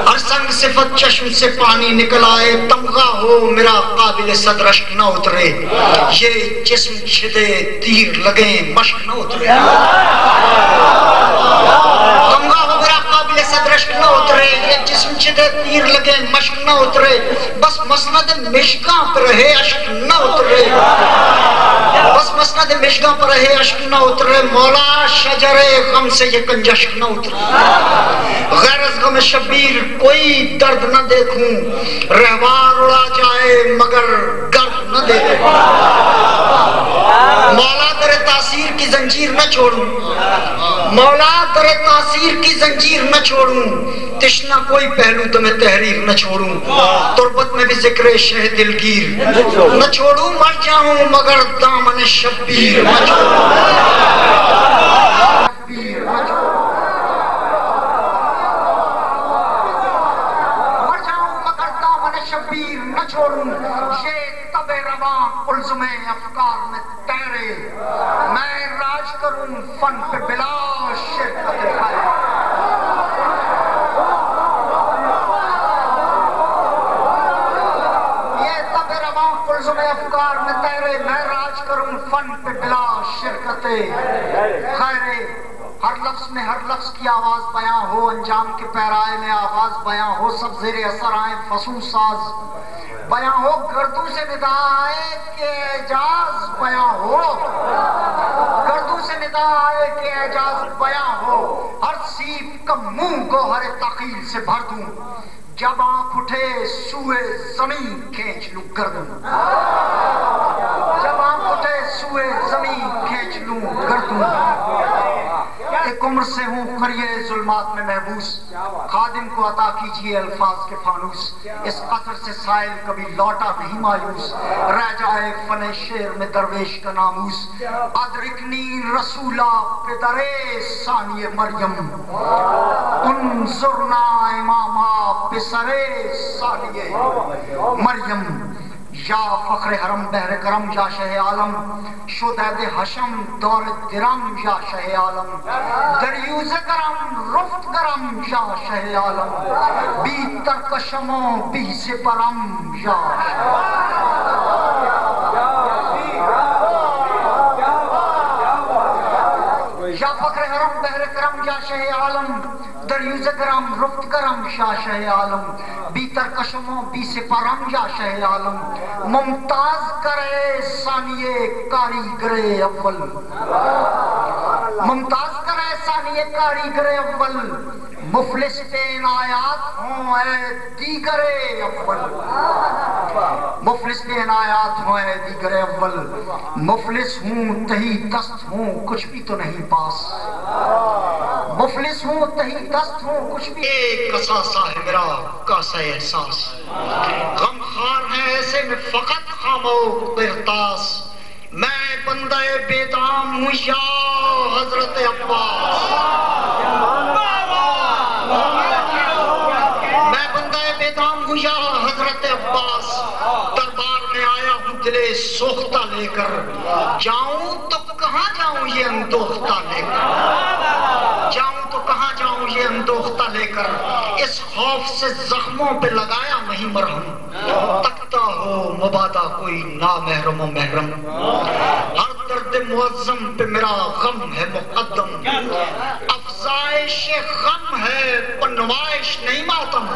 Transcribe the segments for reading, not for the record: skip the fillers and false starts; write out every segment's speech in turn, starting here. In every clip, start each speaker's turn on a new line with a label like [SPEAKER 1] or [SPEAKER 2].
[SPEAKER 1] ہر سنگ صفت چشم سے پانی نکل آئے، تمغہ ہو میرا قابل صدر اشک نہ اترے، یہ جسم چھدے تیر لگیں مشق نہ اترے، تمغہ ہو میرا قابل صدر اشک نہ اترے، یہ جسم چھدے تیر لگیں مشق نہ اترے، بس مسند مشکاں پر رہے اشک نہ اترے، بس مسند مشکاں پر رہے اشک نہ اترے، مولا شجر غم سے یہ کنجشک نہ اترے، غیر از غم شبیر کوئی درد نہ دیکھوں، رہوار اڑا جائے مگر گرد نہ دیکھوں، مولا در تاثیر کی زنجیر نہ چھوڑوں، مولا در تاثیر کی زنجیر نہ چھوڑوں، تشنا کوئی پہلو تمہیں تحریر نہ چھوڑوں، تربت میں بھی ذکر شہ دلگیر نہ چھوڑوں، مر جاؤں مگر دامن شبیر نہ چھوڑوں، مر جاؤں مگر دامن شبیر نہ چھوڑوں، یہ تب رواں الزم افکار میں تیرے، میں راج کروں فن پہ بلا شرکت خیر، افکار میں تیرے، میں راج کروں فن پہ بلا شرکت خیر، ہر لفظ میں ہر لفظ کی آواز بیاں ہو، انجام کے پیرائے میں آواز بیاں ہو، سب زیر اثر آئیں فصوح ساز بیاں ہو، گردوں سے ندا آئے کہ اعجاز بیاں ہو، گردوں سے ندا آئے کہ اعجاز بیاں ہو، ہر سیب کا منہ گوہر تقیل سے بھر دوں، جب آنکھ اٹھے سوئے زمین کھینچ لوں گردوں، جب آنکھ اٹھے سوئے زمین کھینچ لوں گردوں، ایک عمر سے ہوں قریے ظلمات میں محبوس، خادم کو عطا کیجئے الفاظ کے فانوس، اس قطر سے سائل کبھی لوٹا نہیں مایوس، رہ جائے فن شعر میں درویش کا ناموس، ادرکنی رسولہ پدرے ثانی مریم، انظرنا امامہ پسرے ثانی مریم، یا فخر حرم بحر کرم یا شہ عالم، شدید حشم دور درم یا شہ عالم، دریوز کرم رفت کرم یا شہ عالم، بی ترکشم و بی زبرم یا یا فخر حرم بحر کرم یا شہ عالم، دریوز کرم رفت کرم یا شہ عالم، بی ترکشم و بی سپرم یا شہ عالم، ممتاز کرے ثانیے کاریگر اول، ممتاز کرے ثانیے کاریگر اول، مفلس پہ عنایات ہوں اے دیگر اول، مفلس پہ عنایات ہوں اے دیگر اول، مفلس ہوں تہی دست ہوں کچھ بھی تو نہیں پاس، مفلس ہوں تہی دست ہوں کچھ بھی، ایک اثاثہ ہے میرا کاسہ احساس، غم خار ہے ایسے میں فقط خاموش برتاس، میں بندہ بے دام ہوں یا حضرت عباس، میں بندہ بے دام ہوں یا حضرت عباس، دربار میں آیا ہوں دل سوختہ لے کر، جاؤں تو کہاں جاؤں یہ اندوختہ لے کر، جاؤں تو کہاں جاؤں یہ اندوختہ لے کر، اس خوف سے زخموں پہ لگایا نہیں مرہم، تکتا ہو مبادا کوئی نامحرم و محرم، ہر درد معظم پہ میرا غم ہے مقدم، افزائش غم ہے پر نمائش نہیں ماتم،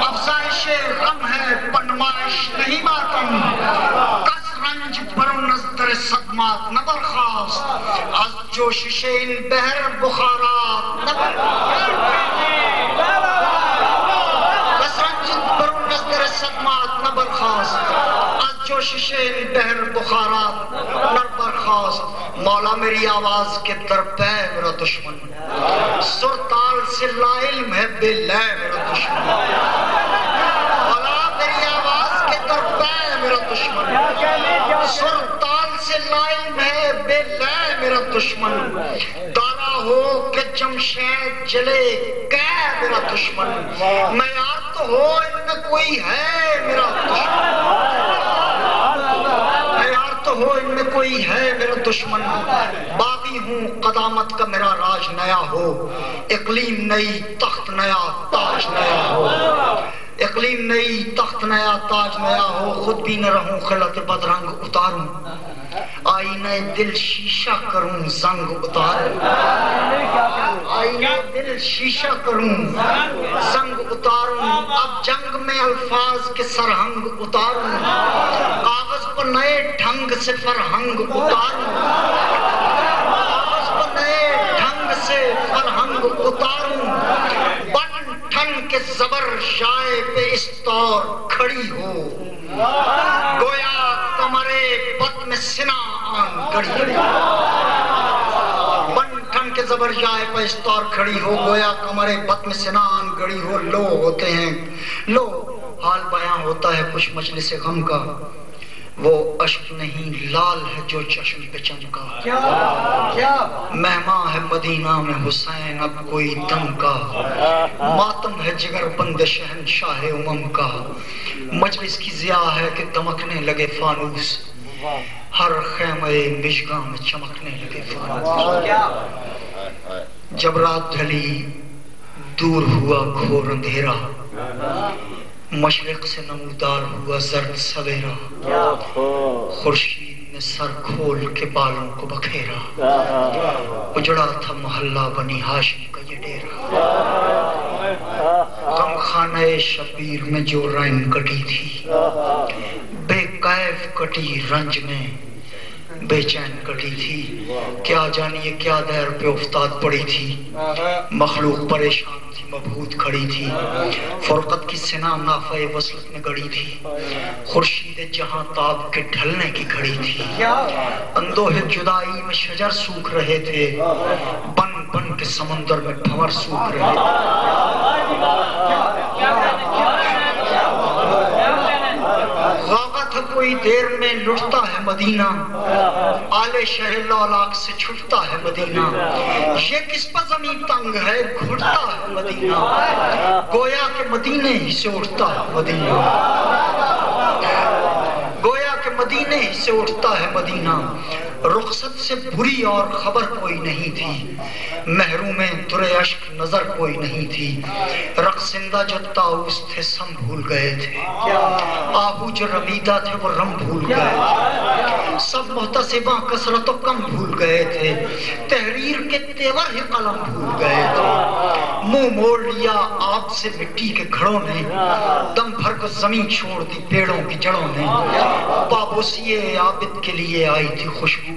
[SPEAKER 1] افزائش غم ہے پر نمائش نہیں ماتم، کس رنج برو نظر صدمات نہ برخاست، از جوشش ان بحر بخارات نہ کس رنج برو نظر صدمات نہ برخاست، از جوشش ان بحر بخارات نہ برخاست، مولا میری آواز کے در پہ میرا دشمن، سرتال سے لا علم ہے بے لے میرا دشمن، مولا میری آواز کے در پہ میرا دشمن، سرتال سے لا علم ہے بے لے میرا دشمن، دانا ہو کہ جمشید جلے کہ میرا دشمن، معیار تو ہو ان میں کوئی ہے میرا دشمن، معیار تو ہو ان میں کوئی ہے میرا دشمن، باغی ہوں قدامت کا میرا راج نیا ہو، اقلیم نئی تخت نیا تاج نیا ہو، اقلیم نئی تخت نیا تاج نیا ہو، خود بھی نہ رہوں خلعت بدرنگ اتاروں، آئینہ دل شیشہ کروں زنگ اتاروں، آئینہ دل شیشہ کروں زنگ اتاروں، اب جنگ میں الفاظ کے سرہنگ اتاروں، کاغذ پر نئے ڈھنگ سے فرہنگ اتاروں، کاغذ پر نئے ڈھنگ سے فرہنگ اتاروں، بن ٹھن کے زبر شائع پہ اس طور کھڑی ہو، گویا کمرے بط میں سنا آن گڑی ہو، بن ٹھن کے زبر شائع پہ اس طور کھڑی ہو، گویا کمرے بط میں سنا آن گڑی ہو، لو ہوتے ہیں لو حال بیاں ہوتا ہے کچھ مجلس غم کا، وہ اشک نہیں لال ہے جو چشم پہ چمکا، مہماں ہے مدینہ میں حسین اب کوئی دم کا، ماتم ہے جگر بند شہنشاہ امم کا، مجلس کی ضیاء ہے کہ دمکنے لگے فانوس، ہر خیمہ مشگاں میں چمکنے لگے فانوس، جب رات ڈھلی دور ہوا گھور اندھیرا، مشرق سے نمودار ہوا زرد سویرا، خورشید نے سر کھول کے بالوں کو بکھیرا، اجڑا تھا محلہ بنی ہاشم کا یہ ڈیرا، غم خانہ شبیر میں جو رین کٹی تھی، بے کیف کٹی رنج میں بے چین کٹی تھی، کیا جانیے کیا دیر پہ افتاد پڑی تھی، مخلوق پریشان تھی مبہوت کھڑی تھی، فرقت کی سنا نافع وصلت میں گڑی تھی، خورشید جہاں تاب کے ڈھلنے کی گھڑی تھی، اندوہ جدائی میں شجر سوکھ رہے تھے، بن بن کے سمندر میں بھنور سوکھ رہے غاغت کوئی دیر میں لٹتا ہے مدینہ، آلے شہر لولاک سے چھٹتا ہے مدینہ، یہ کس پر زمین تنگ ہے گھٹتا ہے مدینہ، گویا کہ مدینے ہی سے اٹھتا ہے مدینہ، گویا کہ مدینے ہی سے اٹھتا ہے مدینہ، رخصت سے بری اور خبر کوئی نہیں تھی، محروم در اشک نظر کوئی نہیں تھی، رقصندہ جو طاؤس تھے سم بھول گئے تھے، آہو جو رمیدہ تھے وہ رم بھول گئے تھے، سب محتسباں کثرت و کم بھول گئے تھے، تحریر کے تیور ہی قلم بھول گئے تھے، منہ موڑ لیا آپ سے مٹی کے گھڑوں نے، دم بھر کو زمین چھوڑ دی پیڑوں کی جڑوں نے، پابوسی عابد کے لیے آئی تھی خوشبو،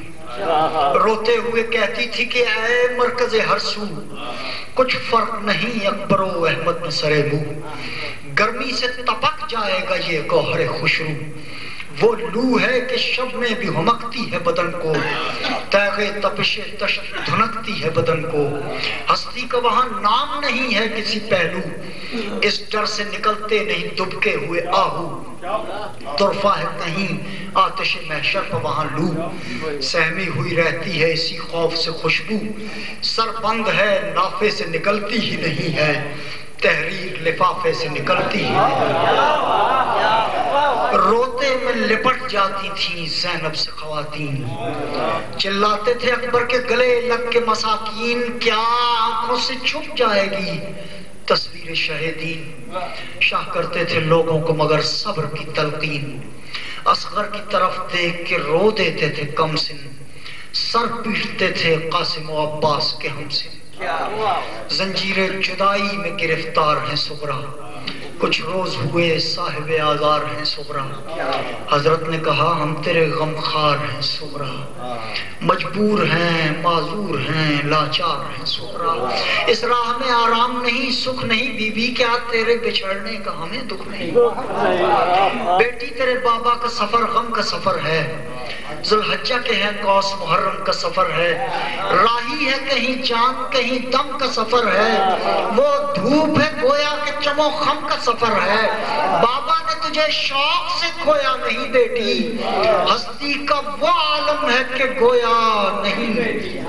[SPEAKER 1] روتے ہوئے کہتی تھی کہ اے مرکز ہر سو، کچھ فرق نہیں اکبر و احمد میں سرے بو، گرمی سے تپک جائے گا یہ گوہر خوشرو، وہ لو ہے کہ شب میں بھی ہمکتی ہے بدن کو، تیغ تپش تشت دھنکتی ہے بدن کو، ہستی کا وہاں نام نہیں ہے کسی پہلو، اس ڈر سے نکلتے نہیں دبکے ہوئے آہو، طرفہ ہے کہیں آتش محشر پر وہاں لو، سہمی ہوئی رہتی ہے اسی خوف سے خوشبو، سر بند ہے نافے سے نکلتی ہی نہیں ہے، تحریر لفافے سے نکلتی ہی نہیں ہے، روتے میں لپٹ جاتی تھیں زینب سے خواتین، چلاتے تھے اکبر کے گلے لگ کے مساکین، کیا آنکھوں سے چھپ جائے گی تصویر شہیدین، شاہ کرتے تھے لوگوں کو مگر صبر کی تلقین، اصغر کی طرف دیکھ کے رو دیتے تھے کم سن، سر پیٹتے تھے قاسم و عباس کے ہم سے، زنجیر جدائی میں گرفتار ہیں صغرا، کچھ روز ہوئے صاحب آزار ہیں صغرا، حضرت نے کہا ہم تیرے غمخوار ہیں صغرا، مجبور ہیں معذور ہیں لاچار ہیں صغرا، اس راہ میں آرام نہیں سکھ نہیں، بی بی کیا تیرے بچھڑنے کا ہمیں دکھ نہیں، بیٹی تیرے بابا کا سفر غم کا سفر ہے، ذوالحجہ کے ہے قوس محرم کا سفر ہے، راہی ہے کہیں جان کہیں دم کا سفر ہے، وہ دھوپ ہے گویا کہ چمو خم کا سفر ہے، بابا نے تجھے شوق سے کھویا نہیں بیٹی، ہستی کا وہ عالم ہے کہ گویا نہیں بیٹی،